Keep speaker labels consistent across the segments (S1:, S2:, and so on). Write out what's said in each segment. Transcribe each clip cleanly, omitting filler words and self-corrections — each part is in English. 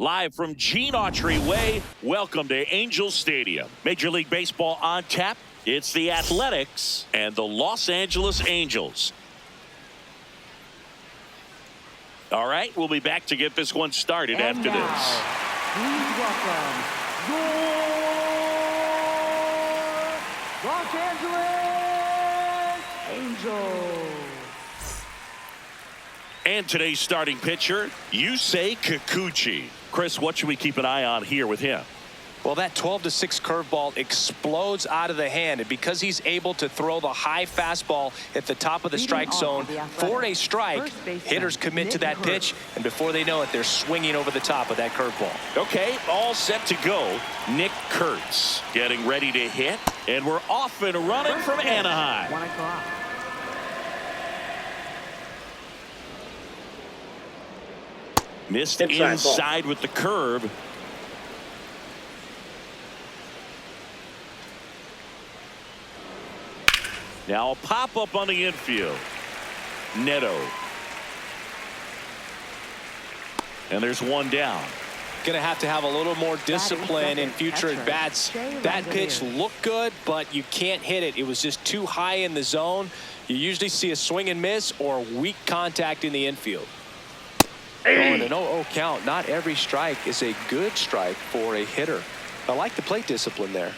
S1: Live from Gene Autry Way, welcome to Angel Stadium. Major League Baseball on tap. It's the Athletics and the Los Angeles Angels. All right, we'll be back to get this one started
S2: and
S1: after
S2: now,
S1: this.
S2: Please welcome your Los Angeles Angels.
S1: And today's starting pitcher, Yusei Kikuchi. Chris, what should we keep an eye on here with him?
S3: Well, that 12-6 curveball explodes out of the hand, and because he's able to throw the high fastball at the top of the strike zone for a strike, hitters commit to that pitch, and before they know it, they're swinging over the top of that curveball.
S1: Okay, all set to go. Nick Kurtz getting ready to hit, and we're off and running from Anaheim.
S2: 1 o'clock.
S1: Missed inside with the curve. Now a pop-up on the infield. Neto. And there's one down.
S3: Going to have a little more discipline in future at-bats. That pitch looked good, but you can't hit it. It was just too high in the zone. You usually see a swing and miss or weak contact in the infield. Going an 0-0 count. Not every strike is a good strike for a hitter. I like the plate discipline there.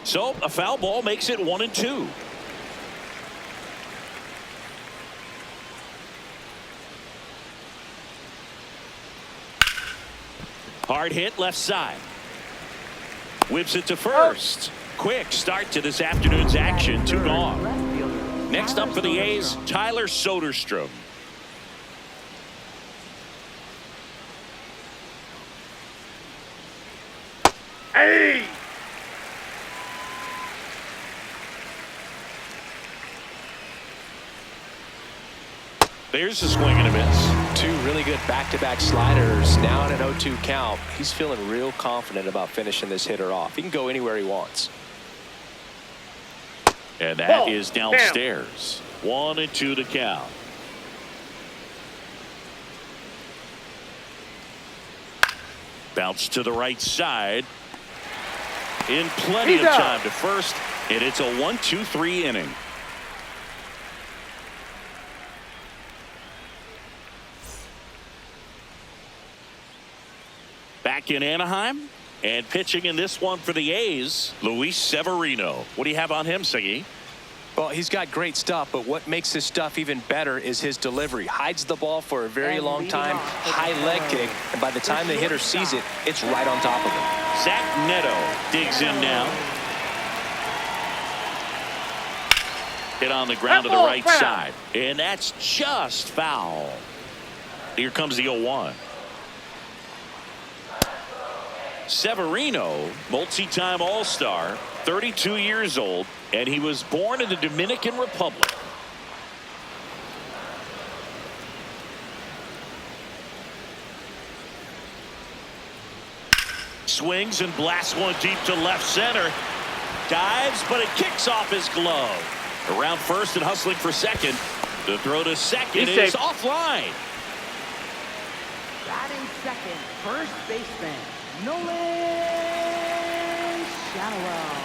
S1: So a foul ball makes it 1-2. Hard hit left side. Whips it to first. Quick start to this afternoon's action. 2 gone. Next up for the A's, Tyler Soderstrom.
S4: Hey!
S1: There's a swing and a miss.
S3: 2 really good back-to-back sliders. Now in an 0-2 count. He's feeling real confident about finishing this hitter off. He can go anywhere he wants.
S1: And that is downstairs. 1-2 to count. Bounce to the right side. In plenty of time to first. And it's a 1-2-3 inning. Back in Anaheim and pitching in this one for the A's, Luis Severino. What do you have on him, Siggy?
S3: Well, he's got great stuff, but what makes his stuff even better is his delivery. Hides the ball for a very long time, high leg kick, and by the time the hitter sees it, it's right on top of him.
S1: Zach Neto digs in now. Hit on the ground to the right side, and that's just foul. Here comes the 0-1. Severino, multi-time All-Star, 32 years old, and he was born in the Dominican Republic. Swings and blasts one deep to left center. Dives, but it kicks off his glove. Around first and hustling for second. The throw to second is offline.
S2: Batting second, first baseman, Nolan Shadowell.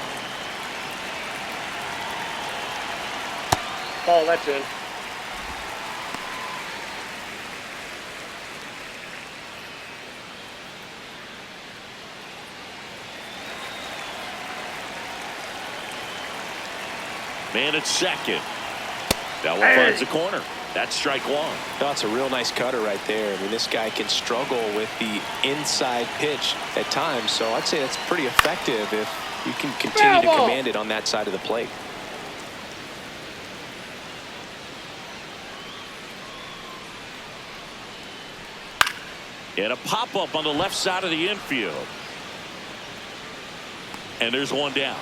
S4: Oh, that's in.
S1: Man at second. That one finds the corner. That's strike 1.
S3: That's a real nice cutter right there. I mean, this guy can struggle with the inside pitch at times, so I'd say that's pretty effective if you can continue to command it on that side of the plate.
S1: And a pop-up on the left side of the infield. And there's one down.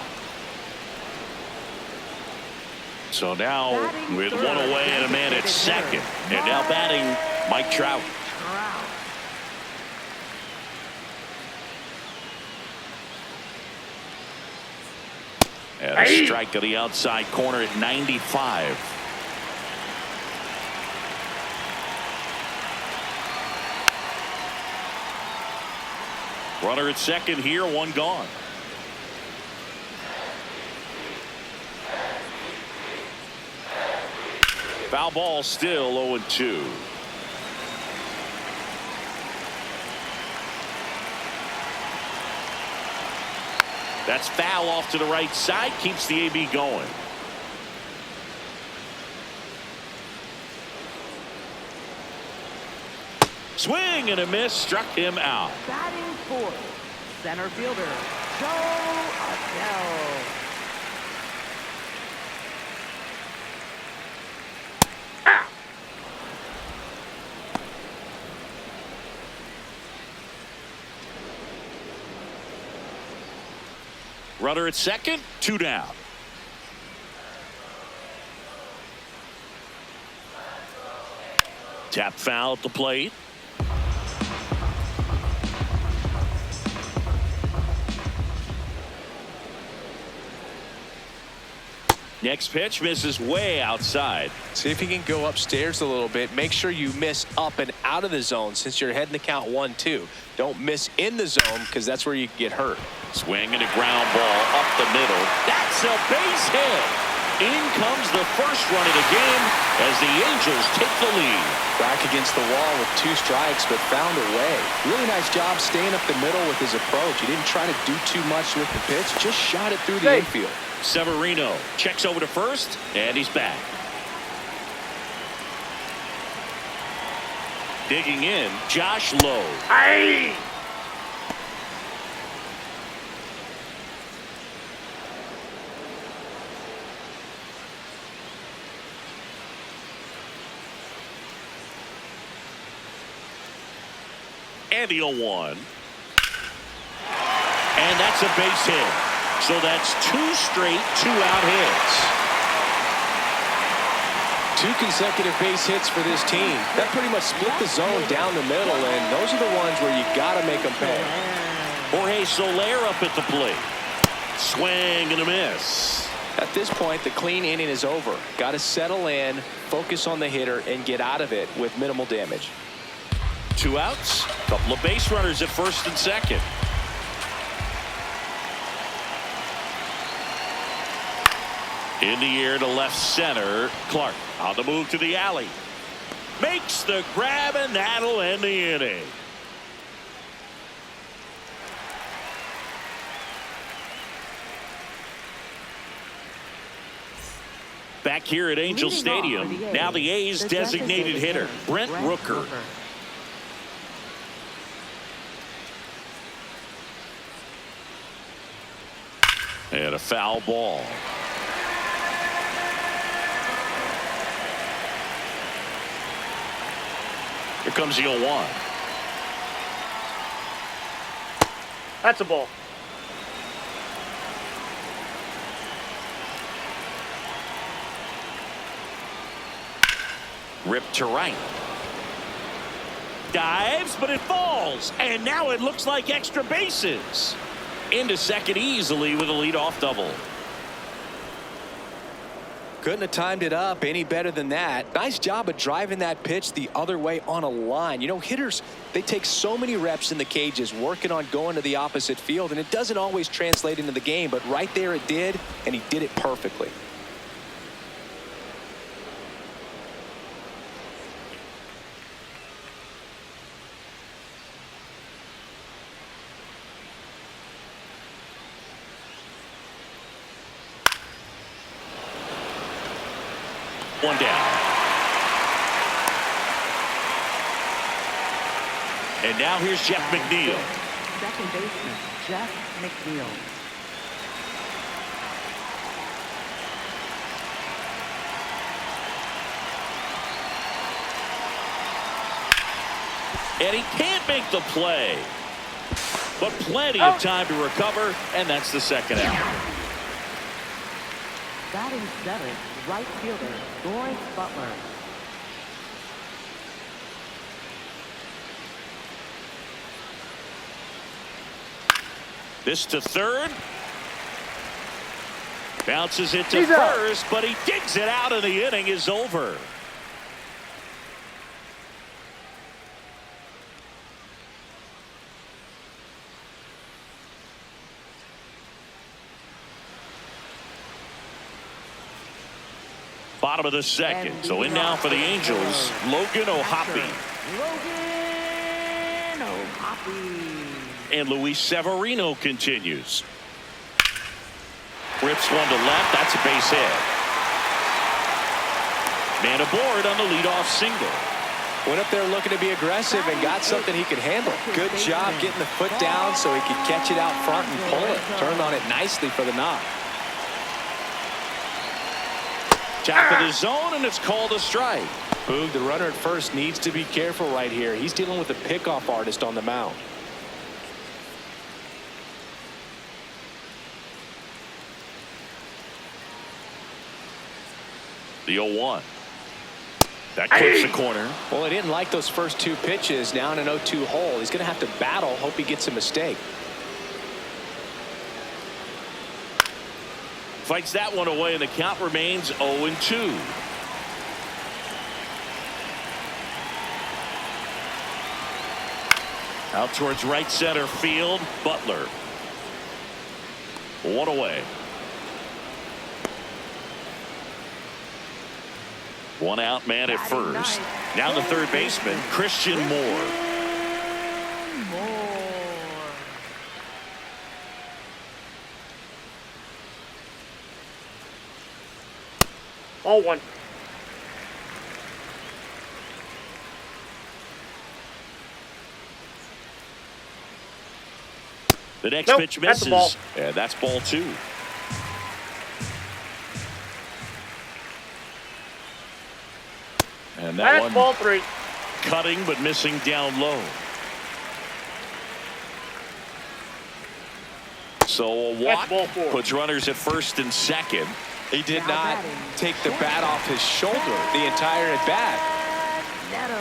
S1: So now with one away and a man at second. And now batting Mike Trout. And a strike to the outside corner at 95. Runner at second here, one gone. Foul ball, still 0-2. That's foul off to the right side, keeps the AB going. Swing and a miss, struck him out.
S2: Batting fourth, center fielder, Joe Adele.
S1: Runner at second, two down. Tap foul at the plate. Next pitch misses way outside.
S3: See if you can go upstairs a little bit. Make sure you miss up and out of the zone since you're heading to count 1-2. Don't miss in the zone because that's where you get hurt.
S1: Swing and a ground ball up the middle. That's a base hit. In comes the first run of the game as the Angels take the lead.
S3: Back against the wall with 2 strikes, but found a way. Really nice job staying up the middle with his approach. He didn't try to do too much with the pitch, just shot it through the infield.
S1: Severino checks over to first, and he's back. Digging in, Josh Lowe.
S4: Hey!
S1: And the 0-1. And that's a base hit. So that's 2 straight 2-out hits.
S3: 2 consecutive base hits for this team. That pretty much split the zone down the middle, and those are the ones where you got to make them pay.
S1: Jorge Soler up at the plate. Swing and a miss.
S3: At this point, the clean inning is over. Got to settle in, focus on the hitter, and get out of it with minimal damage.
S1: 2 outs. Couple of base runners at first and second. In the air to left center. Clark on the move to the alley. Makes the grab, and that'll end the inning. Back here at Angel Stadium, now the A's designated hitter, Brent Rooker. And a foul ball. Here comes the 0-1.
S4: That's a ball.
S1: Ripped to right. Dives, but it falls. And now it looks like extra bases. Into second easily with a leadoff double.
S3: Couldn't have timed it up any better than that. Nice job of driving that pitch the other way on a line. You know, hitters, they take so many reps in the cages working on going to the opposite field, and it doesn't always translate into the game, but right there it did, and he did it perfectly.
S1: One down. And now here's Jeff McNeil.
S2: Second baseman, Jeff McNeil.
S1: And he can't make the play. But plenty of time to recover, and that's the second out.
S2: Batting seventh, right fielder, Lawrence Butler.
S1: This to third. Bounces it to
S4: He's out.
S1: first, but he digs it out, and the inning is over. Bottom of the second. So in now for the Angels, Logan O'Hoppe.
S2: Logan O'Hoppe.
S1: And Luis Severino continues. Rips one to left. That's a base hit. Man aboard on the leadoff single.
S3: Went up there looking to be aggressive and got something he could handle. Good job getting the foot down so he could catch it out front and pull it. Turned on it nicely for the knock.
S1: Top of the zone, and it's called a strike.
S3: Boog, the runner at first needs to be careful right here. He's dealing with a pickoff artist on the mound.
S1: The 0-1. That clips the corner.
S3: Well, he didn't like those first two pitches. Now in an 0-2 hole. He's going to have to battle. Hope he gets a mistake.
S1: Fights that one away, and the count remains 0-2. Out towards right center field, Butler. One away. One out man at first. Now the third baseman, Christian Moore.
S4: All one.
S1: The next
S4: Nope,
S1: pitch
S4: that's a
S1: misses.
S4: ball.
S1: Yeah, that's ball 2. And that
S4: That's
S1: one
S4: ball 3.
S1: cutting but missing down low. So a walk
S4: That's ball 4.
S1: puts runners at first and second.
S3: He did
S2: Now
S3: not
S2: batting,
S3: take the bat off his shoulder the entire at bat.
S2: Neto.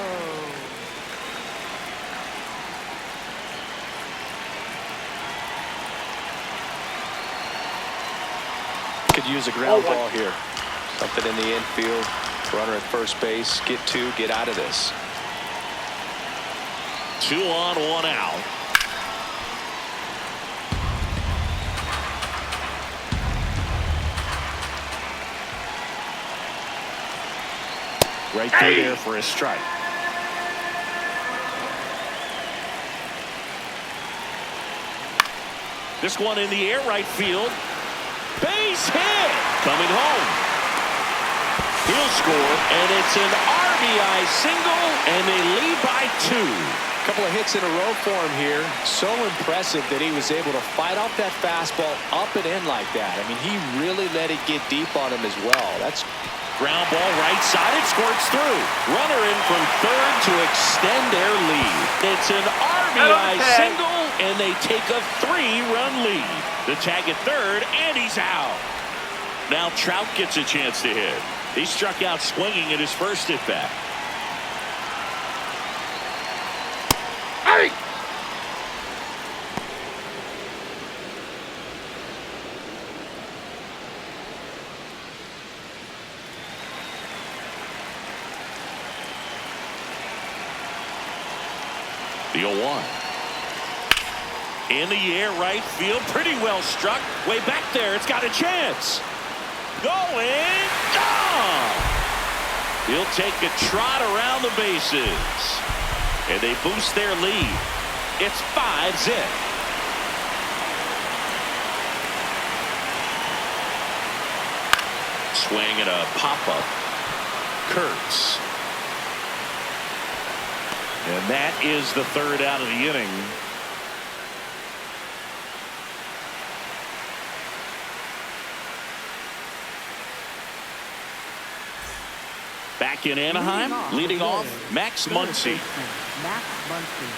S3: Could use a ground
S4: Oh,
S3: ball here. Something in the infield. Runner at first base. Get 2. Get out of this.
S1: 2 on, 1 out. Right through there for a strike. This one in the air, right field. Base hit. Coming home. He'll score, and it's an RBI single, and they lead by 2.
S3: A couple of hits in a row for him here. So impressive that he was able to fight off that fastball up and in like that. I mean, he really let it get deep on him as well. That's
S1: Ground ball right side. It squirts through. Runner in from third to extend their lead. It's an RBI single, and they take a 3-run lead. The tag at third, and he's out. Now Trout gets a chance to hit. He struck out swinging at his first at bat.
S4: Hey!
S1: The 0-1. In the air, right field. Pretty well struck. Way back there. It's got a chance. Going. Gone. He'll take a trot around the bases. And they boost their lead. It's 5-zip. Swing and a pop-up. Kurtz. And that is the third out of the inning. Back in Anaheim, leading off, Max Muncy.
S2: Max Muncy.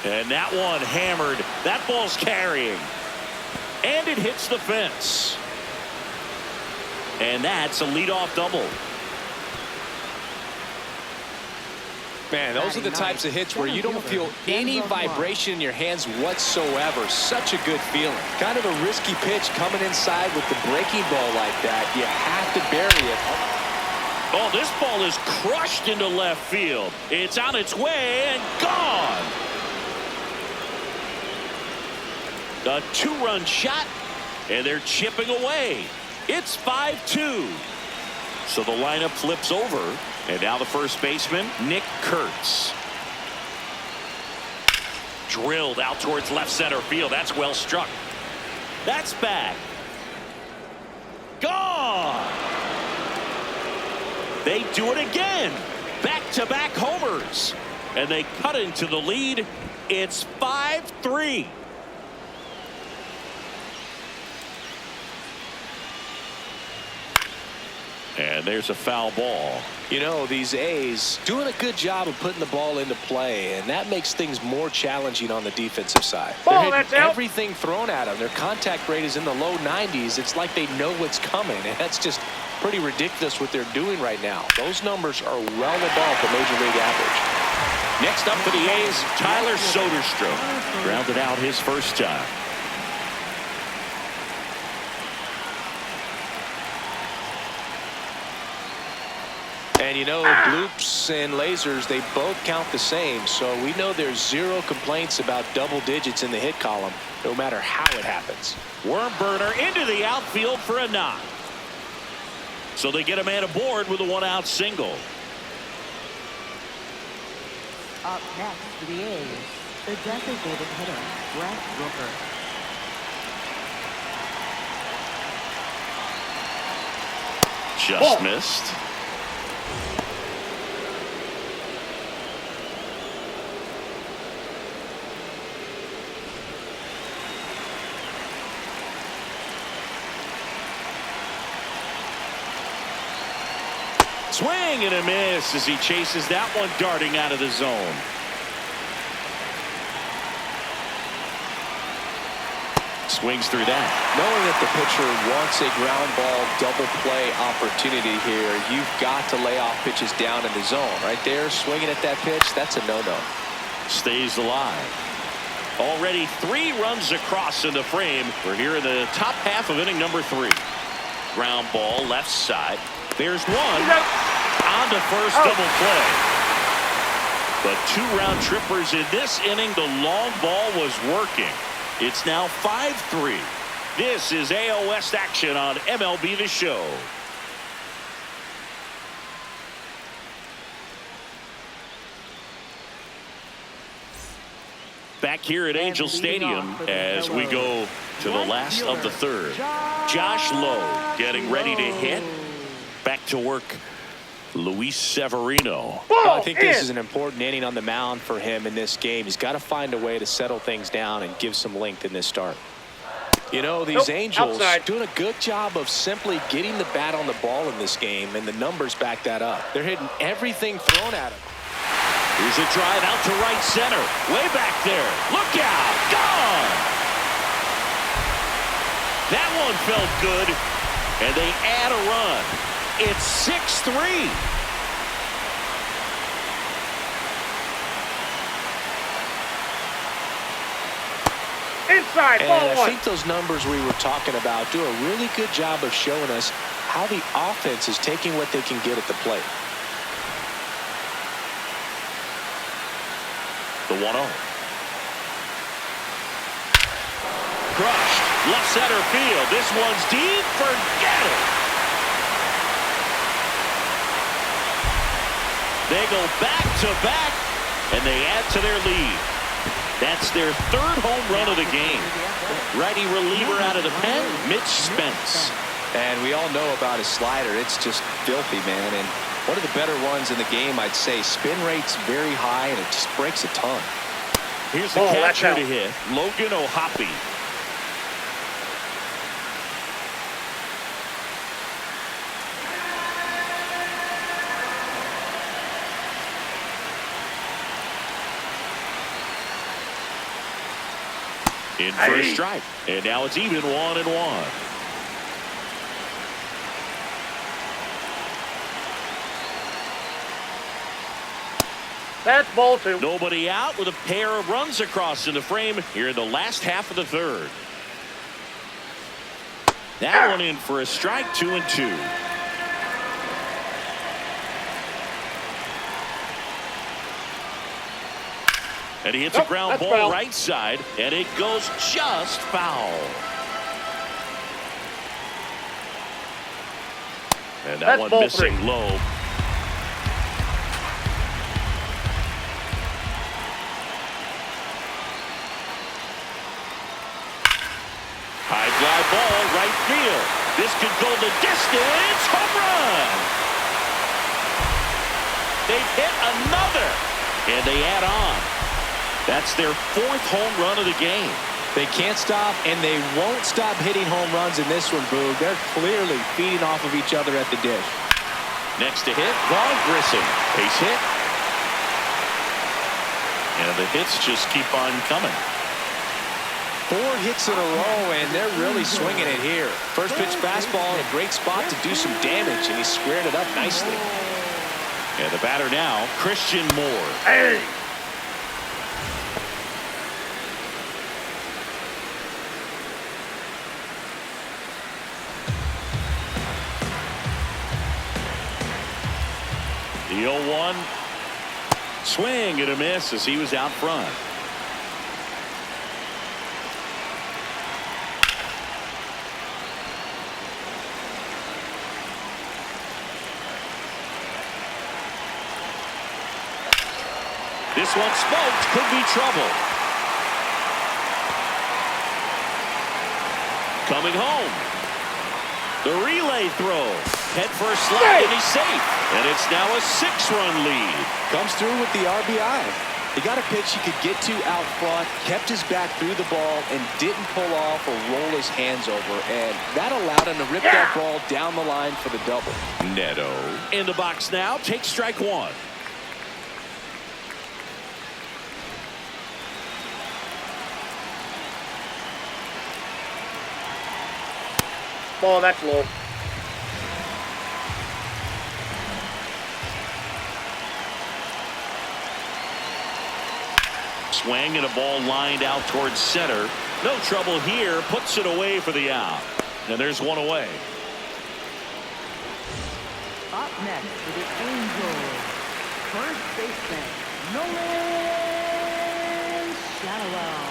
S1: And that one hammered. That ball's carrying. And it hits the fence. And that's a leadoff double.
S3: Man, those are the types of hits where you don't feel any vibration in your hands whatsoever. Such a good feeling. Kind of a risky pitch coming inside with the breaking ball like that. You have to bury it.
S1: Oh, this ball is crushed into left field. It's on its way and gone. A two-run shot, and they're chipping away. It's 5-2. So the lineup flips over, and now the first baseman, Nick Kurtz. Drilled out towards left center field. That's well struck. That's back. Gone. They do it again. Back-to-back homers. And they cut into the lead. It's 5-3. And there's a foul ball.
S3: You know, these A's doing a good job of putting the ball into play, and that makes things more challenging on the defensive side.
S4: Ball,
S3: They're
S4: that's
S3: hitting
S4: out.
S3: everything thrown at them. Their contact rate is in the low 90s. It's like they know what's coming, and that's just pretty ridiculous what they're doing right now. Those numbers are well above the major league average.
S1: Next up for the A's, Tyler Soderstrom. Grounded out his first time.
S3: And you know, bloops and lasers, they both count the same. So we know there's zero complaints about double digits in the hit column, no matter how it happens.
S1: Worm burner into the outfield for a knock. So they get a man aboard with a one-out single.
S2: Up next for the A's, the designated hitter, Brett Rooker.
S1: Just missed. Swing and a miss as he chases that one darting out of the zone. Swings through that.
S3: Knowing that the pitcher wants a ground ball double play opportunity here, you've got to lay off pitches down in the zone. Right there, swinging at that pitch, that's a no-no.
S1: Stays alive. Already 3 runs across in the frame. We're here in the top half of inning number 3. Ground ball left side. There's one. On to first, double play. But 2 round trippers in this inning. The long ball was working. It's now 5-3. This is AL West action on MLB The Show. Back here at Angel Stadium as we go to the last of the third. Josh Lowe getting ready to hit. Back to work, Luis Severino.
S3: I think this is an important inning on the mound for him in this game. He's got to find a way to settle things down and give some length in this start. You know, these Angels doing a good job of simply getting the bat on the ball in this game, and the numbers back that up. They're hitting everything thrown at them.
S1: Here's a drive out to right center. Way back there. Look out. Gone. That one felt good, and they add a run. It's 6-3.
S4: Inside,
S3: and
S4: ball
S3: I
S4: 1.
S3: think those numbers we were talking about do a really good job of showing us how the offense is taking what they can get at the plate.
S1: The 1-0. Crushed. Left center field. This one's deep. Forget it. They go back-to-back, and they add to their lead. That's their 3rd home run of the game. Righty reliever out of the pen, Mitch Spence.
S3: And we all know about his slider. It's just filthy, man. And one of the better ones in the game, I'd say. Spin rate's very high, and it just breaks a ton.
S1: Here's the catcher to hit, Logan O'Hoppe. In for a strike. And now it's even 1-1.
S4: That's ball 2.
S1: Nobody out with a pair of runs across in the frame here in the last half of the third. That one in for a strike, 2-2. And he hits a ground ball
S4: foul.
S1: right side, and it goes just foul. And that
S4: That's
S1: one
S4: ball
S1: missing
S4: 3.
S1: low. High fly ball, right field. This could go the distance. Home run. They've hit another, and they add on. That's their 4th home run of the game.
S3: They can't stop, and they won't stop hitting home runs in this one, Boog. They're clearly feeding off of each other at the dish.
S1: Next to hit, Vaughn Grissom. Base hit. And the hits just keep on coming.
S3: 4 hits in a row, and they're really swinging it here. First pitch fastball in a great spot to do some damage, and he squared it up nicely.
S1: And the batter now, Christian Moore.
S4: Hey!
S1: The 0-1. Swing and a miss as he was out front. This one smoked, could be trouble. Coming home. The relay throw. Head first slide, and he's safe. And it's now a 6-run lead.
S3: Comes through with the RBI. He got a pitch he could get to out front, kept his back through the ball, and didn't pull off or roll his hands over. And that allowed him to rip that ball down the line for the double.
S1: Neto in the box now. Takes strike 1.
S4: Ball, that's low.
S1: Swing and a ball lined out towards center. No trouble here. Puts it away for the out. And there's one away.
S2: Up next for the Angels, first baseman, Nolan Shadowell.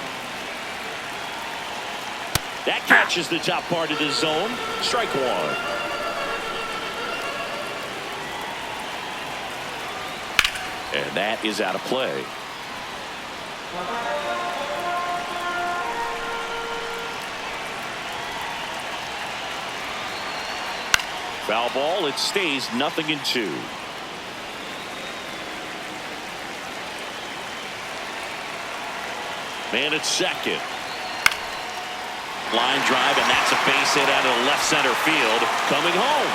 S1: That catches the top part of the zone. Strike 1. And that is out of play. Foul ball. It stays 0-2. Man at second. Line drive, and that's a base hit out of the left center field. Coming home.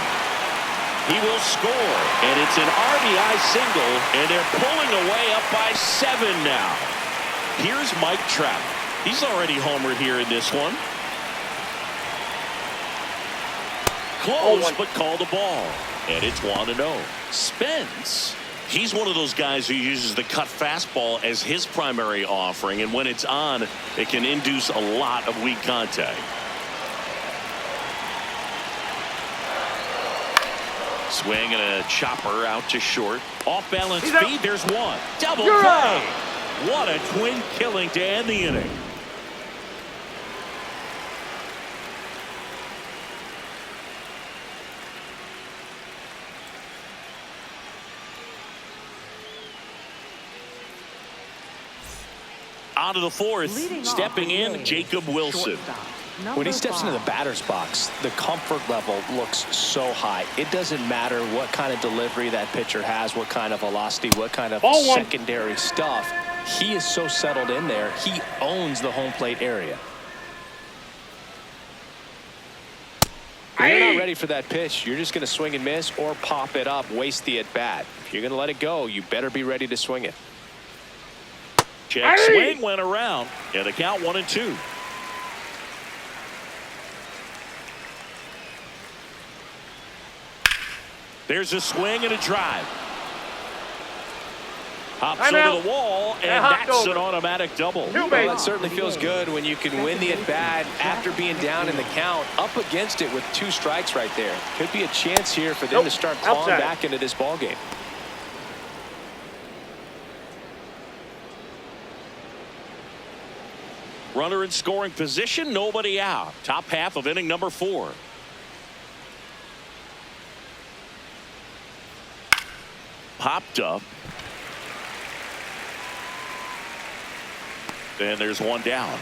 S1: He will score, and it's an RBI single, and they're pulling away up by 7 now. Here's Mike Trout. He's already homered here in this one. Close, but called the ball. And it's 1-0. Spence, he's one of those guys who uses the cut fastball as his primary offering, and when it's on, it can induce a lot of weak contact. Swing and a chopper out to short. Off balance feed, there's one. Double play. What a twin killing to end the inning. Out of the 4th, stepping in, Jacob Wilson.
S3: When he steps into the batter's box, the comfort level looks so high. It doesn't matter what kind of delivery that pitcher has, what kind of velocity, what kind of secondary stuff. He is so settled in there. He owns the home plate area. If you're not ready for that pitch, you're just going to swing and miss or pop it up, waste the at-bat. If you're going to let it go, you better be ready to swing it.
S1: Check swing went around, and the count 1-2. There's a swing and a drive. Hops over the wall, and that's an automatic double.
S3: Well, that certainly feels good when you can win the at-bat after being down in the count, up against it with 2 strikes right there. Could be a chance here for them to start clawing back into this ball game.
S1: Runner in scoring position, nobody out. Top half of inning number 4. Popped up. And there's one down.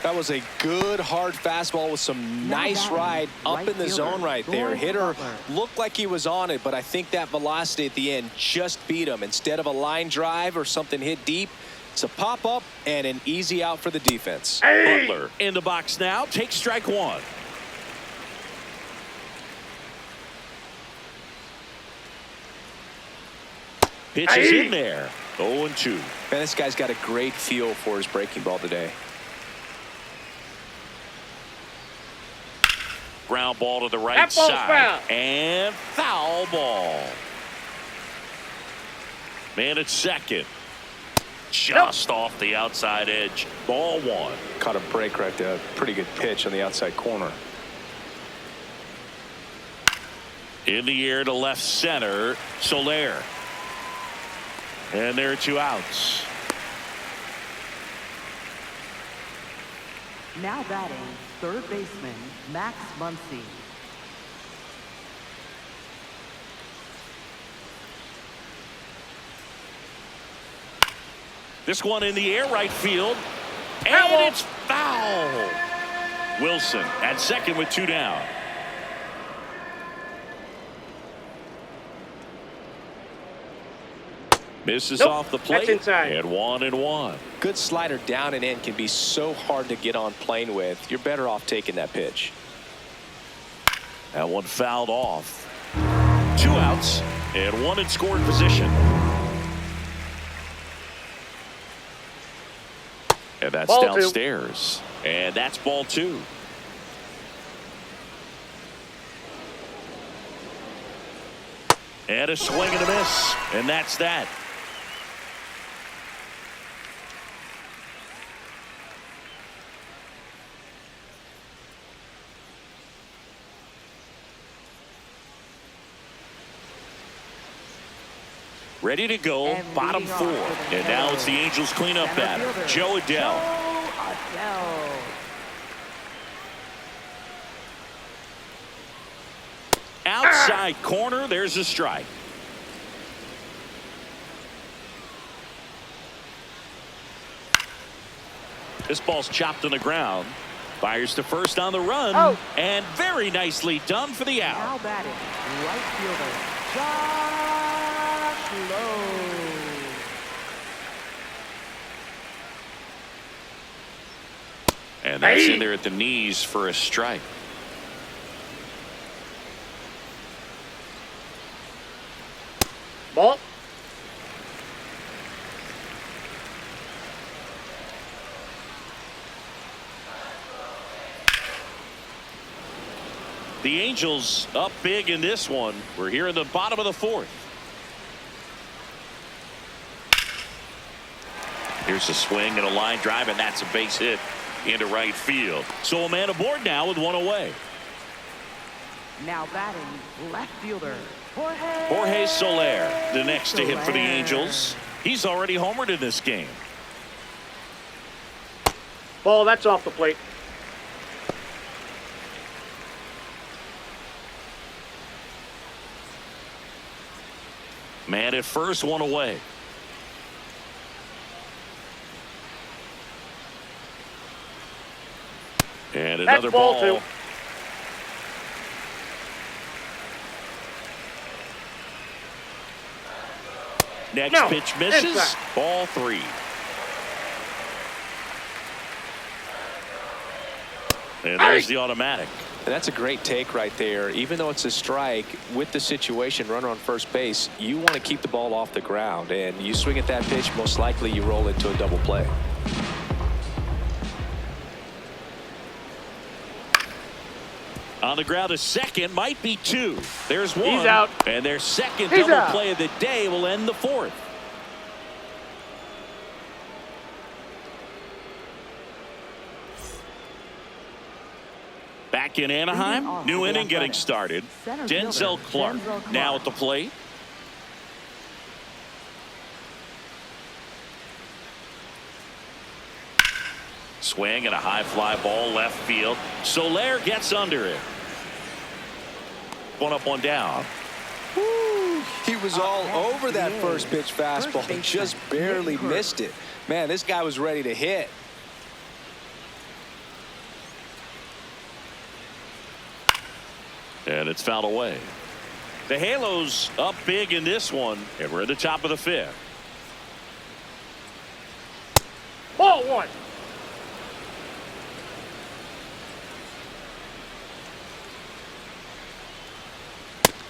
S3: That was a good hard fastball with some nice ride up in the zone right there. Hitter looked like he was on it, but I think that velocity at the end just beat him. Instead of a line drive or something hit deep, it's a pop up and an easy out for the defense.
S1: Butler in the box now, takes strike 1. Pitch is in there. 0-2.
S3: Man, this guy's got a great feel for his breaking ball today.
S1: Ground ball to the right side. And foul ball. Man at second. Just off the outside edge. Ball 1.
S3: Caught a break right there. Pretty good pitch on the outside corner.
S1: In the air to left center. Soler. And there are 2 outs.
S2: Now batting, third baseman, Max Muncy.
S1: This one in the air, right field. And it's foul. Wilson at second with 2 down. Misses off the plate.
S4: That's inside.
S1: And 1-1.
S3: Good slider down and in can be so hard to get on plane with. You're better off taking that pitch.
S1: That one fouled off. 2 outs and 1 in scoring position. And that's
S4: ball
S1: downstairs. 2. And that's ball 2. And a swing and a miss. And that's that. Ready to go,
S2: And
S1: bottom 4. And now it's the Angels cleanup batter, Joe Adell. Outside corner, there's a strike. This ball's chopped on the ground. Fires to first on the run. And very nicely done for the out.
S2: Now batting, right fielder, Josh Lowe.
S1: And that's in there at the knees for a strike.
S4: Ball.
S1: The Angels up big in this one. We're here in the bottom of the 4th. Here's a swing and a line drive, and that's a base hit into right field. So a man aboard now with 1 away.
S2: Now batting, left fielder,
S1: Jorge Soler, the next to hit for the Angels. He's already homered in this game.
S4: Ball, that's off the plate.
S1: Man at first, 1 away. And another
S4: that's ball 2.
S1: Next pitch misses. Ball 3. And there's the automatic.
S3: And that's a great take right there. Even though it's a strike, with the situation, runner on first base, you want to keep the ball off the ground. And you swing at that pitch, most likely you roll into a double play.
S1: On the ground, a second, might be two. There's one.
S4: He's out.
S1: And their second
S4: He's
S1: double
S4: out.
S1: play of the day will end the fourth. Back in Anaheim, new inning getting started. Denzel Clark now at the plate. Swing and a high fly ball left field. Soler gets under it. One up, one down.
S3: Woo, he was all over that first pitch fastball. He just barely missed it. Man, this guy was ready to hit.
S1: And it's fouled away. The Halos up big in this one, and we're at the top of the fifth.
S4: Ball one.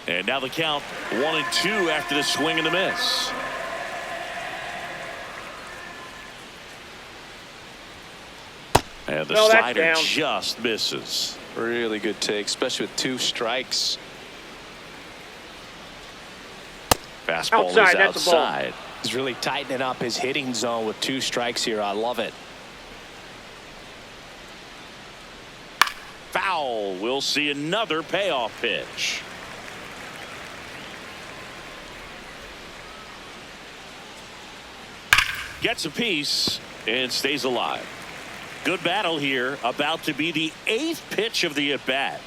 S1: And now the count 1-2 after the swing and the miss. And the slider just misses.
S3: Really good take, especially with 2 strikes.
S1: Fastball
S4: Outside,
S1: is
S4: that's a ball.
S1: outside.
S3: He's really tightening up his hitting zone with 2 strikes here. I love it.
S1: Foul. We'll see another payoff pitch. Gets a piece and stays alive. Good battle here. About to be the 8th pitch of the at-bat.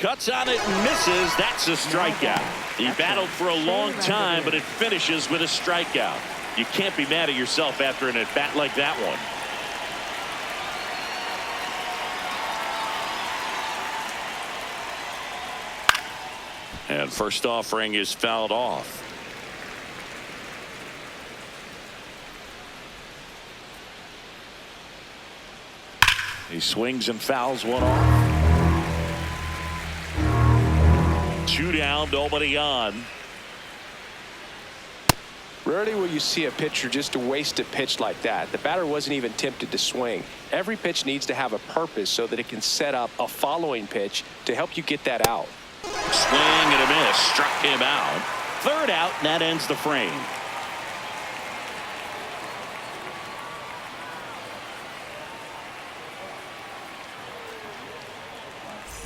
S1: Cuts on it and misses. That's a strikeout. He battled for a long time, but it finishes with a strikeout. You can't be mad at yourself after an at-bat like that one. And first offering is fouled off. He swings and fouls one off. 2 down, nobody on.
S3: Rarely will you see a pitcher just waste a pitch like that. The batter wasn't even tempted to swing. Every pitch needs to have a purpose so that it can set up a following pitch to help you get that out.
S1: Swing and a miss. Struck him out. 3rd out, and that ends the frame.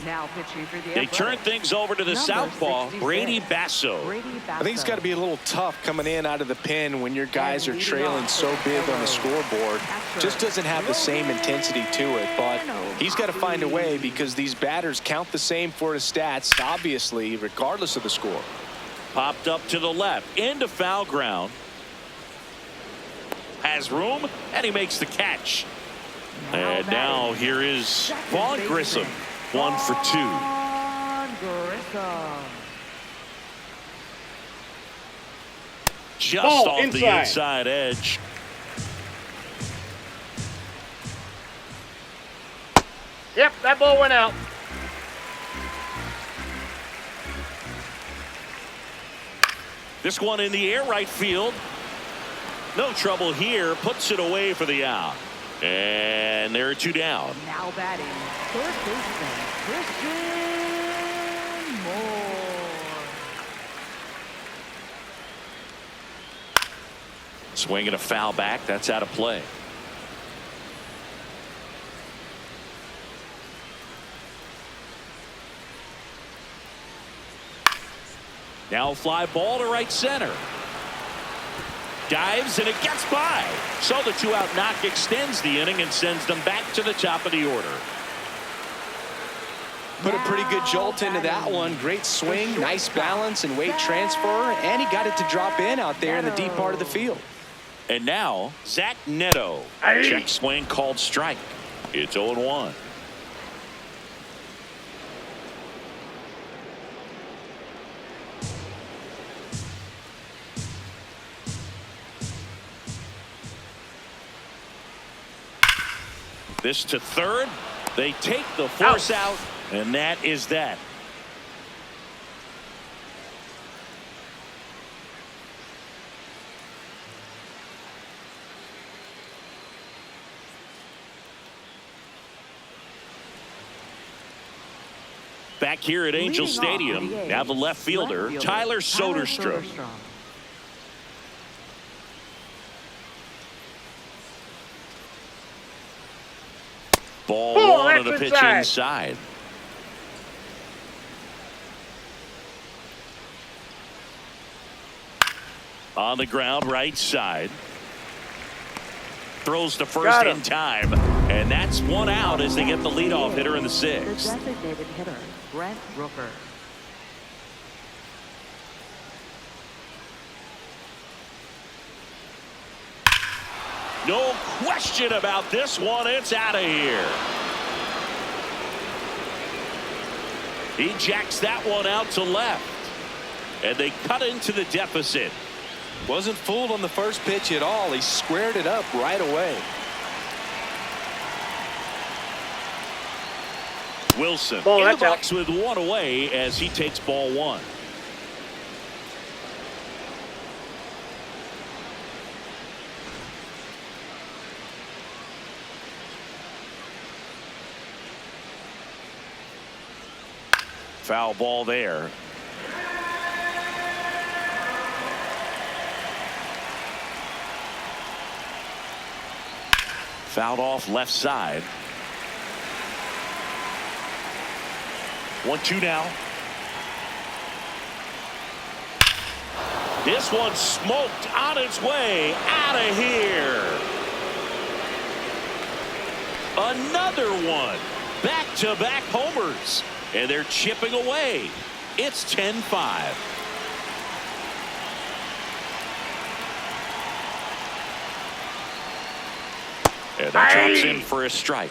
S2: Now pitching for the
S1: They turn things over to the southpaw,
S2: 66,
S1: Brady Basso.
S3: I think it's got to be a little tough coming in out of the pen when your guys are trailing so big on the scoreboard. Just doesn't have the same intensity to it, but he's got to find a way because these batters count the same for his stats, obviously, regardless of the score.
S1: Popped up to the left, into foul ground. Has room, and he makes the catch. And now here is Vaughn Grissom. 1 for 2. Just off the inside edge.
S4: Yep, that ball went out.
S1: This one in the air, right field. No trouble here. Puts it away for the out. And there are 2 down.
S2: Now batting, third baseman, Christian Moore.
S1: Swinging a foul back. That's out of play. Now fly ball to right center. Dives and it gets by. So the 2-out knock extends the inning and sends them back to the top of the order.
S3: Put a pretty good jolt into that one. Great swing, nice balance and weight transfer, and he got it to drop in out there in the deep part of the field.
S1: And now Zach Neto. Check swing called strike. It's 0-1. This to third. They take the force out, and that is that. Back here at Angel
S2: Leading off
S1: Stadium,
S2: for the A's,
S1: now the left fielder, Tyler Soderstrom. Ball one on the pitch inside. On the ground, right side. Throws to first in time. And that's one out as they get the leadoff hitter in the sixth.
S2: The designated hitter, Brent Rooker.
S1: No question about this one. It's out of here. He jacks that one out to left. And they cut into the deficit.
S3: Wasn't fooled on the first pitch at all. He squared it up right away.
S1: Wilson in the box with one away as he takes ball one. Foul ball there. Fouled off left side. 1-2 now. This one smoked on its way out of here. Another one. Back-to-back homers. And they're chipping away. It's 10-5. And that drops in for a strike.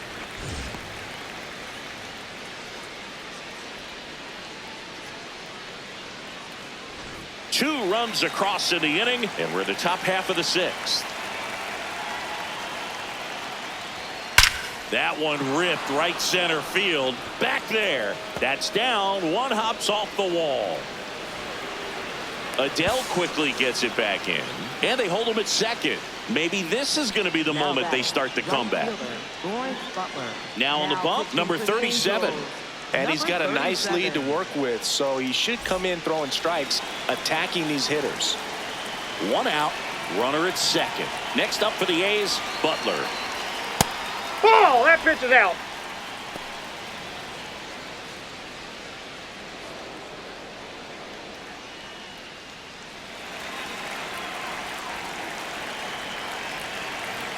S1: Two runs across in the inning, and we're in the top half of the sixth. That one ripped right center field. Back there. That's down. One hops off the wall. Adele quickly gets it back in. And they hold him at second. Maybe this is going to be the moment they start the comeback. Now on the bump, number 37.
S3: And he's got a nice lead to work with, so he should come in throwing strikes, attacking these hitters.
S1: One out, runner at second. Next up for the A's, Butler.
S4: Ball! That pitch is out.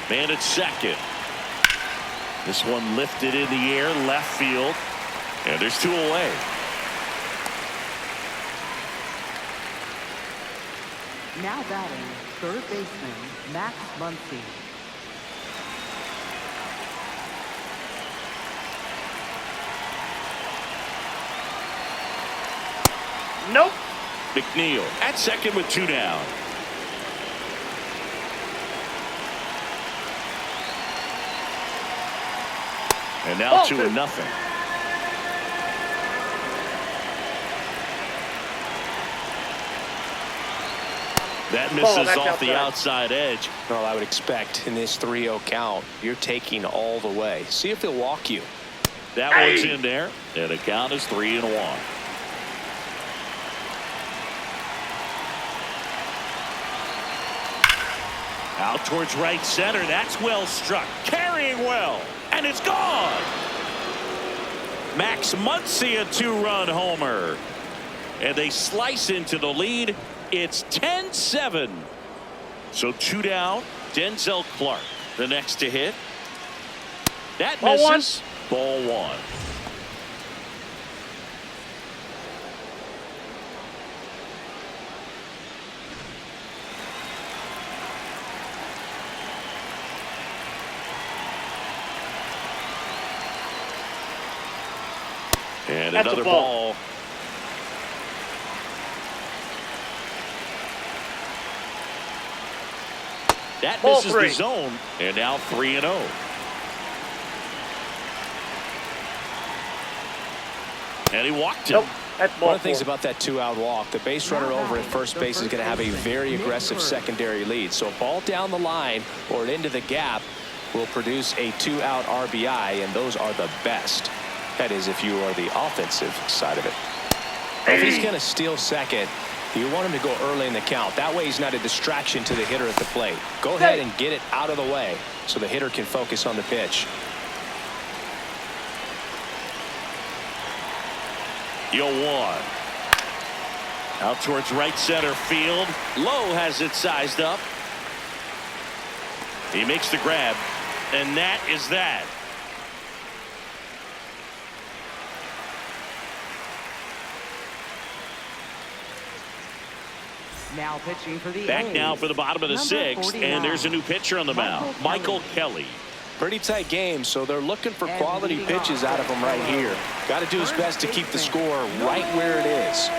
S1: Man at second. This one lifted in the air, left field. And there's two away.
S2: Now batting, third baseman, Max Muncy.
S4: Nope.
S1: McNeil at second with two down. And now 2-0. That misses off the outside edge.
S3: Well, I would expect in this 3-0 count, you're taking all the way. See if he'll walk you.
S1: That one's in there, and the count is 3-1. Out towards right center. That's well struck. Carrying well. And it's gone. Max Muncy, a two-run homer. And they slice into the lead. It's 10-7. So two down. Denzel Clark, the next to hit. That misses. Ball one. And
S4: that's
S1: another ball. That misses the zone. And now 3-0. And he walked him.
S4: Nope. That's ball
S3: One of the things about that two-out walk, the base runner over at first base is going to have a very aggressive secondary lead. So a ball down the line or into the gap will produce a two-out RBI, and those are the best. That is, if you are the offensive side of it. If he's going to steal second, you want him to go early in the count. That way he's not a distraction to the hitter at the plate. Go ahead and get it out of the way so the hitter can focus on the pitch.
S1: 0-1. Out towards right center field. Lowe has it sized up. He makes the grab, and that is that.
S2: Now pitching for the
S1: Back
S2: A's.
S1: now for the bottom of the
S2: Number
S1: sixth,
S2: 49,
S1: and there's a new pitcher on the mound, Michael Kelly.
S3: Pretty tight game, so they're looking for quality pitches out of him right here. Got to do his best to keep the score right where it is.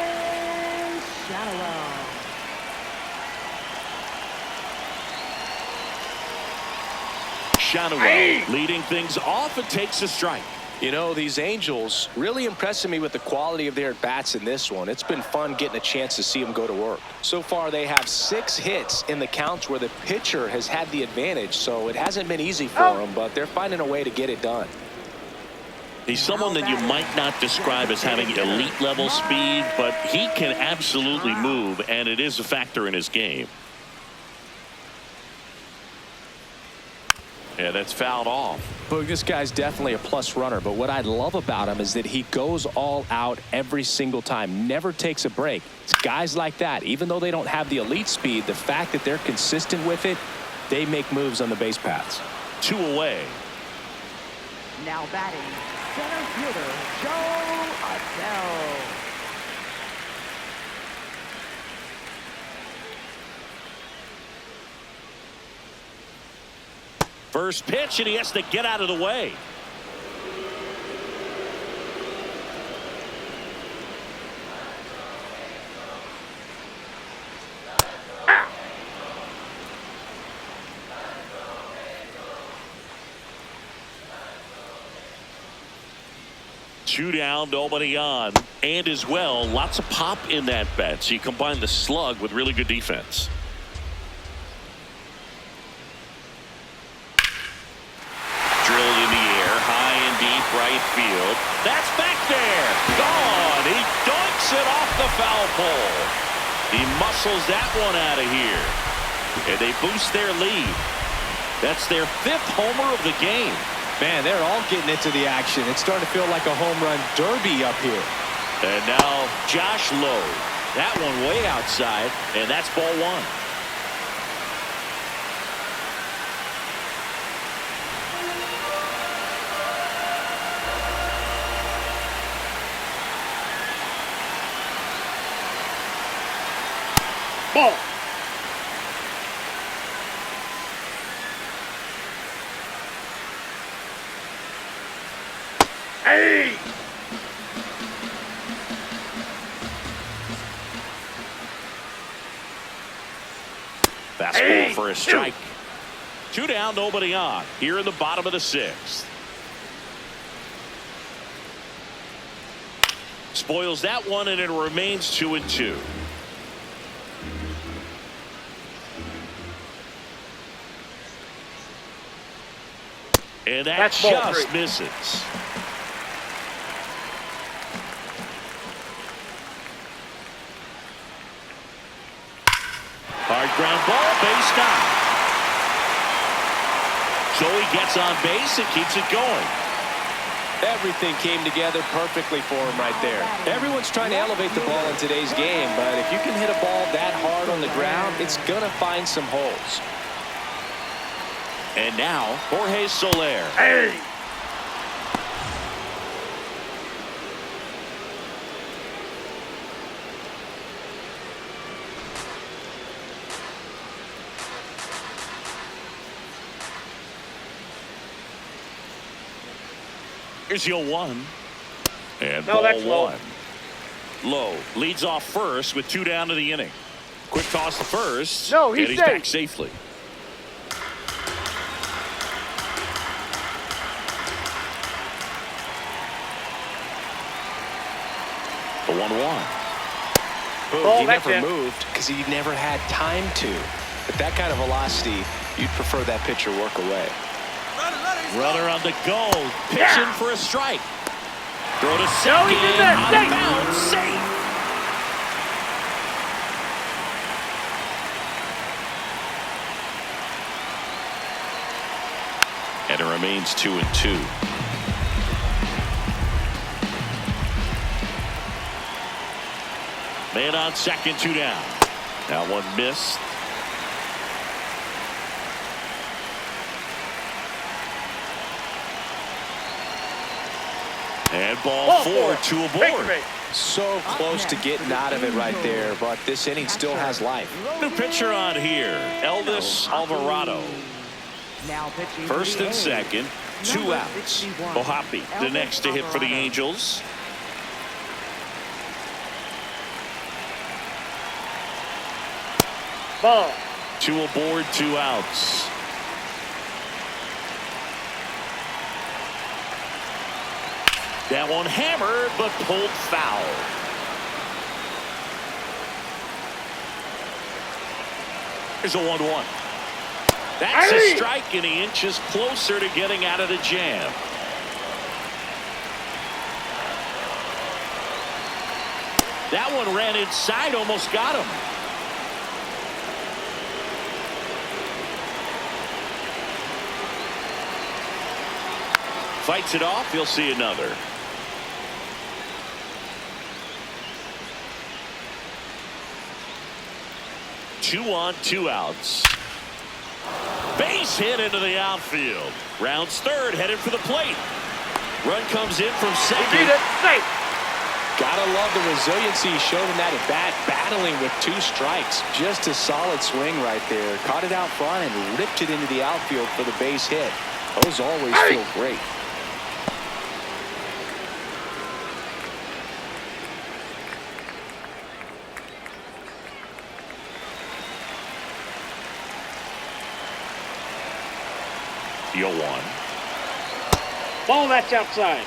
S1: Shadowell leading things off and takes a strike.
S3: You know, these Angels really impressing me with the quality of their at-bats in this one. It's been fun getting a chance to see them go to work. So far, they have 6 hits in the counts where the pitcher has had the advantage, so it hasn't been easy for them, but they're finding a way to get it done.
S1: He's someone that you might not describe as having elite level speed, but he can absolutely move, and it is a factor in his game. Yeah, that's fouled off.
S3: Boog, this guy's definitely a plus runner, but what I love about him is that he goes all out every single time, never takes a break. It's guys like that, even though they don't have the elite speed, the fact that they're consistent with it, they make moves on the base paths.
S1: 2 away.
S2: Now batting, center fielder Joe Adele.
S1: First pitch, and he has to get out of the way. Two down, nobody on. And as well, lots of pop in that bat. So you combine the slug with really good defense. Right field. That's back there. Gone. He dunks it off the foul pole. He muscles that one out of here. And they boost their lead. That's their 5th homer of the game.
S3: Man, they're all getting into the action. It's starting to feel like a home run derby up here.
S1: And now Josh Lowe. That one way outside, and that's ball 1.
S4: Ball. Hey!
S1: Fastball for a strike. 2 down, nobody on. Here in the bottom of the 6th. Spoils that one, and it remains 2-2. And that just misses. Hard ground ball, base down. Joey gets on base and keeps it going.
S3: Everything came together perfectly for him right there. Everyone's trying to elevate the ball in today's game, but if you can hit a ball that hard on the ground, it's going to find some holes.
S1: And now, Jorge Soler.
S4: Hey!
S1: Here's your 1. And
S4: No,
S1: ball
S4: that's low.
S1: 1. Lowe leads off first with 2 down to the inning. Quick toss to first.
S4: No,
S1: and he's
S4: safe.
S1: back safely. The 1-1.
S3: He never moved because he never had time to. At that kind of velocity, you'd prefer that pitcher work away.
S1: Runner on the go. Pitching for a strike. Throw to
S4: No,
S1: second.
S4: he did that.
S1: Out of
S4: Safe.
S1: bounds. Safe. And it remains 2-2. Man on second, 2 down. That one missed. And ball 4, 2 aboard.
S3: So close to getting out of it right there, but this inning still has life.
S1: New pitcher on here, Elvis Alvarado.
S2: Now pitching
S1: First
S2: the
S1: and
S2: A's,
S1: second, 2
S2: number
S1: outs.
S2: 61,
S1: Ohapi, the
S2: Elvis
S1: next to hit for the
S2: Alvarado.
S1: Angels.
S4: Ball.
S1: 2 aboard, 2 outs. That one hammered, but pulled foul. Here's a 1-1. That's a strike, and he inches closer to getting out of the jam. That one ran inside, almost got him. Fights it off, he'll see another. Two on, 2 outs. Base hit into the outfield. Rounds third, headed for the plate. Run comes in from
S4: He
S1: second.
S4: beat it. Safe.
S3: Gotta love the resiliency he showed in that at bat, battling with 2 strikes. Just a solid swing right there. Caught it out front and ripped it into the outfield for the base hit. Those always feel great.
S1: The 0-1.
S4: Ball, that's outside.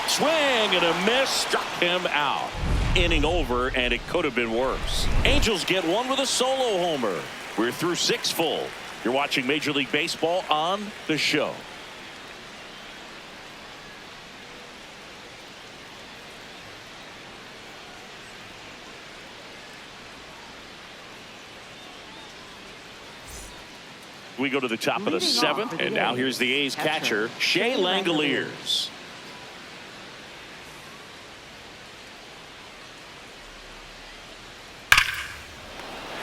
S1: Swing and a miss, struck him out. Inning over, and it could have been worse. Angels get one with a solo homer. We're through 6 full. You're watching Major League Baseball on The Show. We go to the top of the
S2: Leading off
S1: 7th,
S2: for the
S1: and now
S2: A's,
S1: here's the A's catcher, Shea Langoliers.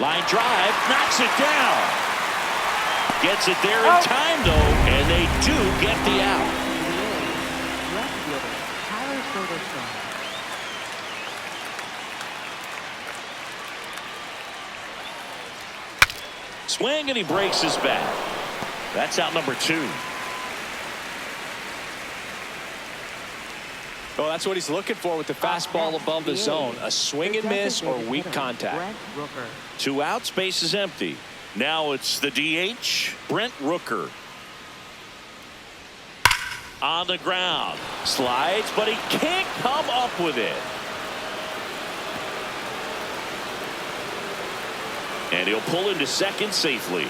S1: Line drive, knocks it down. Gets it there in time, though, and they do get the out.
S2: Left fielder, Tyler Soderstrom.
S1: Swing, and he breaks his bat. That's out number 2.
S3: Well, that's what he's looking for with the fastball above the zone. A swing and miss or weak contact.
S2: Brent Rooker.
S1: 2 outs, base is empty. Now it's the DH, Brent Rooker. On the ground. Slides, but he can't come up with it. And he'll pull into second safely.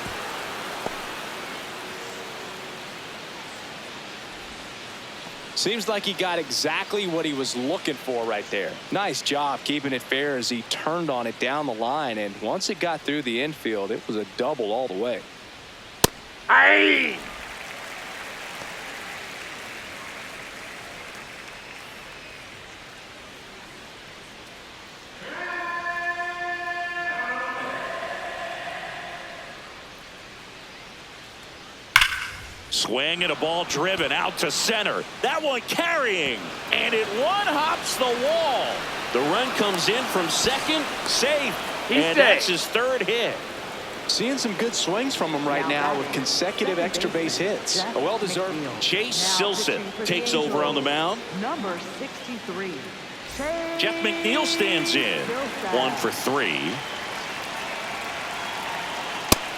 S3: Seems like he got exactly what he was looking for right there. Nice job keeping it fair as he turned on it down the line, and once it got through the infield, it was a double all the way.
S4: Aye.
S1: Swing and a ball driven out to center. That one carrying, and it one-hops the wall. The run comes in from second, safe, and that's his 3rd hit.
S3: Seeing some good swings from him right now with consecutive extra base hits. A well-deserved.
S1: Chase Silseth takes over on the mound.
S2: Number 63.
S1: Jeff McNeil stands in. 1 for 3.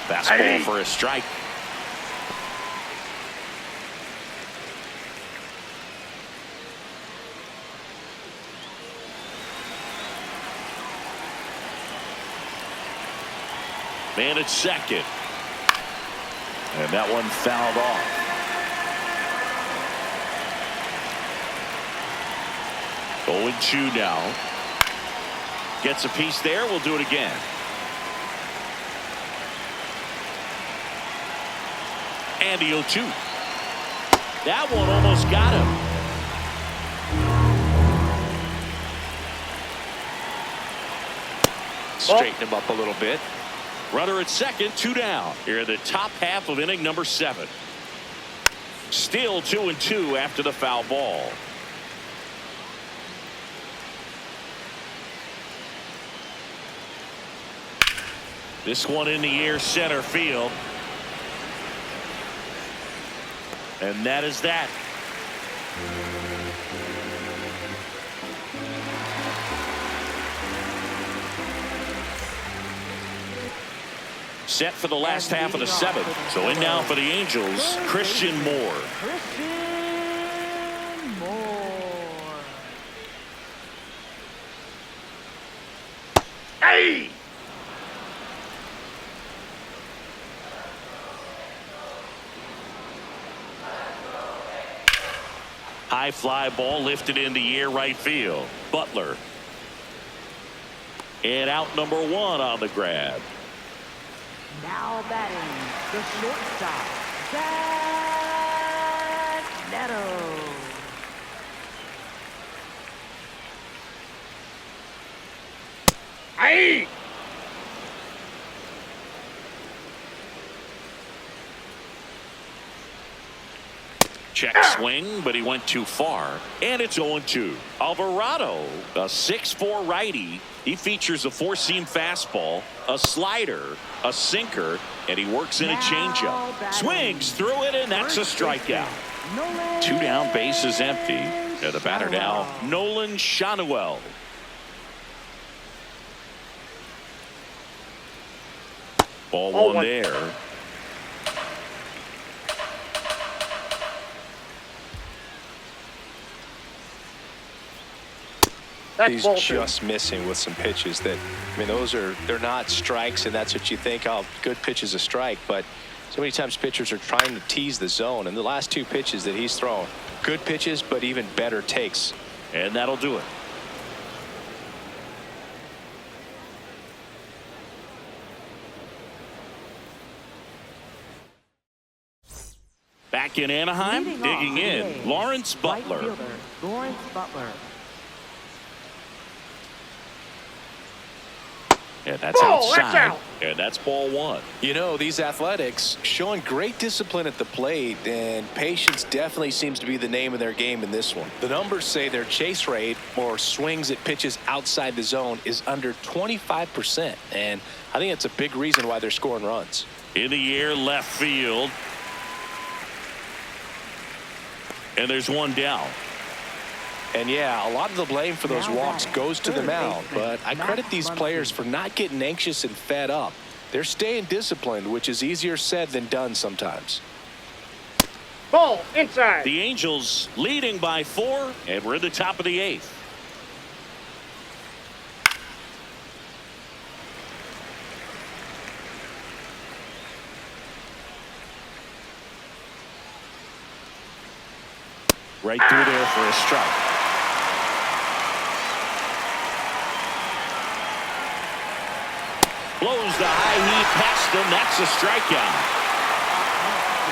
S1: Fastball for a strike. Man at second. And that one fouled off. Going 2 now. Gets a piece there. We'll do it again. And the 0-2. That one almost got him.
S3: Straighten him up a little bit.
S1: Runner at second, 2 down. Here in the top half of inning number 7. Still 2-2 after the foul ball. This one in the air, center field. And that is that. Set for the last half of the 7th. So in now for the Angels, Christian Moore.
S2: Christian Moore.
S4: Hey!
S1: High fly ball lifted in the air, right field. Butler. And out number 1 on the grab.
S2: Now batting, the shortstop, Zach Neto.
S4: Hey!
S1: Check swing, but he went too far. And it's 0-2. Alvarado, a 6'4" righty. He features a 4-seam fastball, a slider, a sinker, and he works in a changeup. Swings through it, and that's a strikeout. 2 down, bases empty. And the batter now, Nolan Shanuel. Ball 1 there.
S3: He's just missing with some pitches that, I mean, they're not strikes, and that's what you think, oh, good pitch is a strike, but so many times pitchers are trying to tease the zone, and the last 2 pitches that he's thrown, good pitches, but even better takes.
S1: And that'll do it. Back in Anaheim, digging in, Lawrence Butler.
S2: Right fielder, Lawrence Butler.
S1: And that's outside. And that's ball 1.
S3: You know, these Athletics showing great discipline at the plate, and patience definitely seems to be the name of their game in this one. The numbers say their chase rate, or swings at pitches outside the zone, is under 25%. And I think it's a big reason why they're scoring runs.
S1: In the air, left field. And there's 1 down.
S3: And yeah, a lot of the blame for those walks goes to the mound, but I credit these players for not getting anxious and fed up. They're staying disciplined, which is easier said than done sometimes.
S4: Ball inside.
S1: The Angels leading by 4, and we're in the top of the 8th. Right through there for a strike. Blows the high heat past him. That's a strikeout.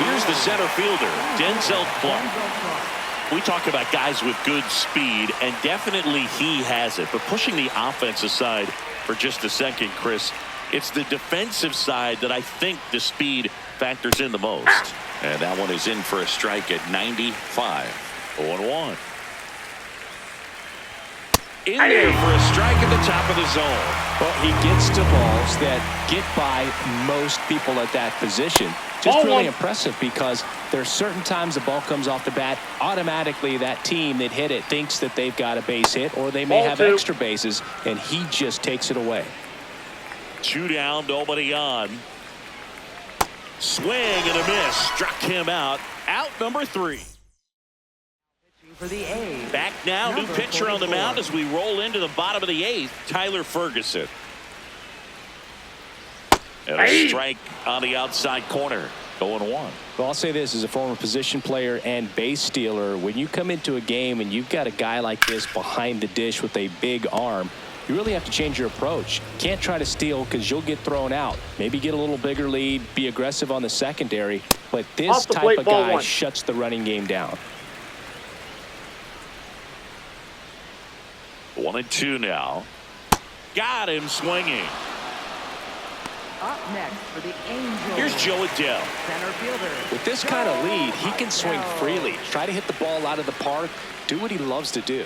S1: Here's the center fielder, Denzel Clark. We talk about guys with good speed, and definitely he has it. But pushing the offense aside for just a second, Chris, it's the defensive side that I think the speed factors in the most. And that one is in for a strike at 95. 0-1. In there for a strike at the top of the zone.
S3: Well, he gets to balls that get by most people at that position. Just really impressive, because there's certain times the ball comes off the bat, automatically that team that hit it thinks that they've got a base hit, or they may have extra bases, and he just takes it away.
S1: 2 down, nobody on. Swing and a miss. Struck him out. Out number 3.
S2: For the A's.
S1: Back now, new pitcher on the mound as we roll into the bottom of the 8th, Tyler Ferguson. And a strike on the outside corner. 0-1.
S3: Well, I'll say this as a former position player and base stealer. When you come into a game and you've got a guy like this behind the dish with a big arm, you really have to change your approach. Can't try to steal because you'll get thrown out. Maybe get a little bigger lead, be aggressive on the secondary. But this type of guy shuts the running game down.
S1: 1-2 now. Got him swinging.
S2: Up next for the Angels.
S1: Here's Joe Adele.
S2: Center fielder.
S3: With this kind of lead, he can swing freely. Try to hit the ball out of the park. Do what he loves to do.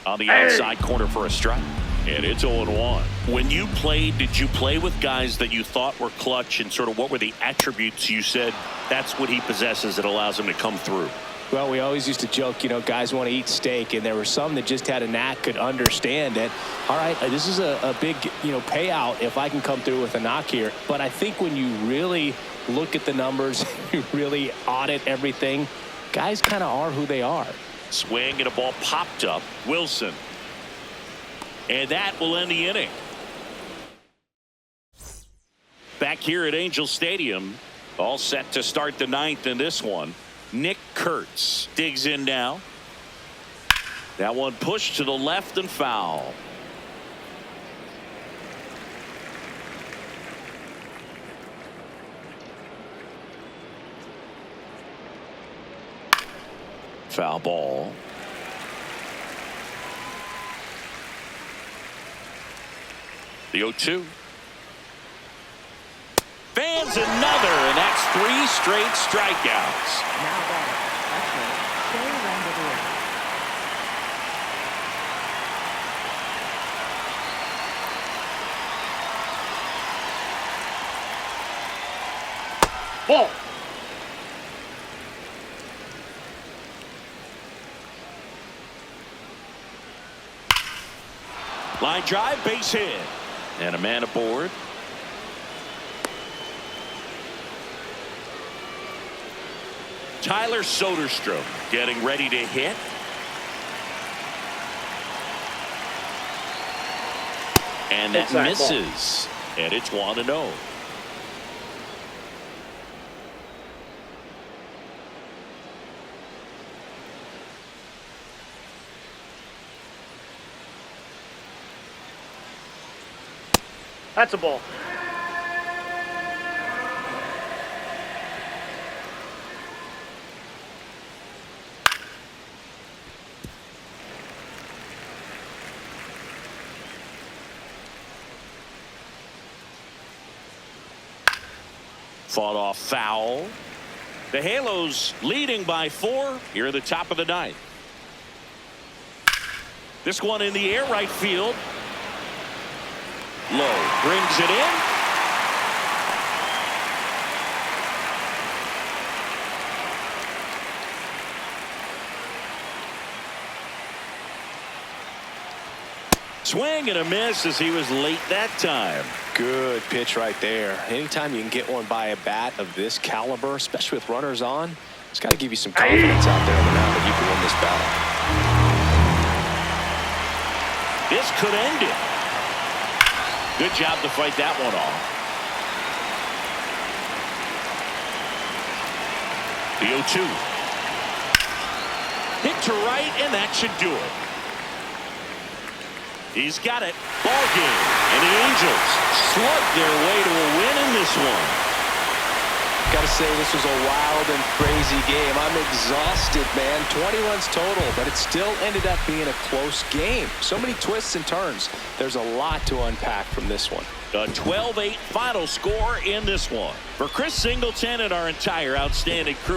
S1: On the outside corner for a strike. And it's 0-1. When you played, did you play with guys that you thought were clutch, and sort of what were the attributes you said that's what he possesses that allows him to come through?
S3: Well, we always used to joke, you know, guys want to eat steak, and there were some that just had a knack, could understand that, all right, this is a big, payout if I can come through with a knock here. But I think when you really look at the numbers, you really audit everything, guys kind of are who they are.
S1: Swing and a ball popped up. Wilson. And that will end the inning. Back here at Angel Stadium, all set to start the ninth in this one. Nick Kurtz digs in now. That one pushed to the left and foul. Foul ball. The 0-2. Fans another, and that's 3 straight strikeouts.
S2: Now batting. That's Jay Randall.
S4: Ball.
S1: Line drive, base hit. And a man aboard. Tyler Soderstrom getting ready to hit. And that misses. And it's 1-0.
S4: That's a ball.
S1: Fought off foul. The Halos leading by 4 here at the top of the ninth. This one in the air, right field. Low brings it in. Swing and a miss as he was late that time.
S3: Good pitch right there. Anytime you can get one by a bat of this caliber, especially with runners on, it's got to give you some confidence out there on the mound that you can win this battle.
S1: This could end it. Good job to fight that one off. The 0-2. Hit to right, and that should do it. He's got it. Ball game. And the Angels slug their way to a win in this one.
S3: Got to say, this was a wild and crazy game. I'm exhausted, man. 20 runs total, but it still ended up being a close game. So many twists and turns. There's a lot to unpack from this one.
S1: A 12-8 final score in this one. For Chris Singleton and our entire outstanding crew.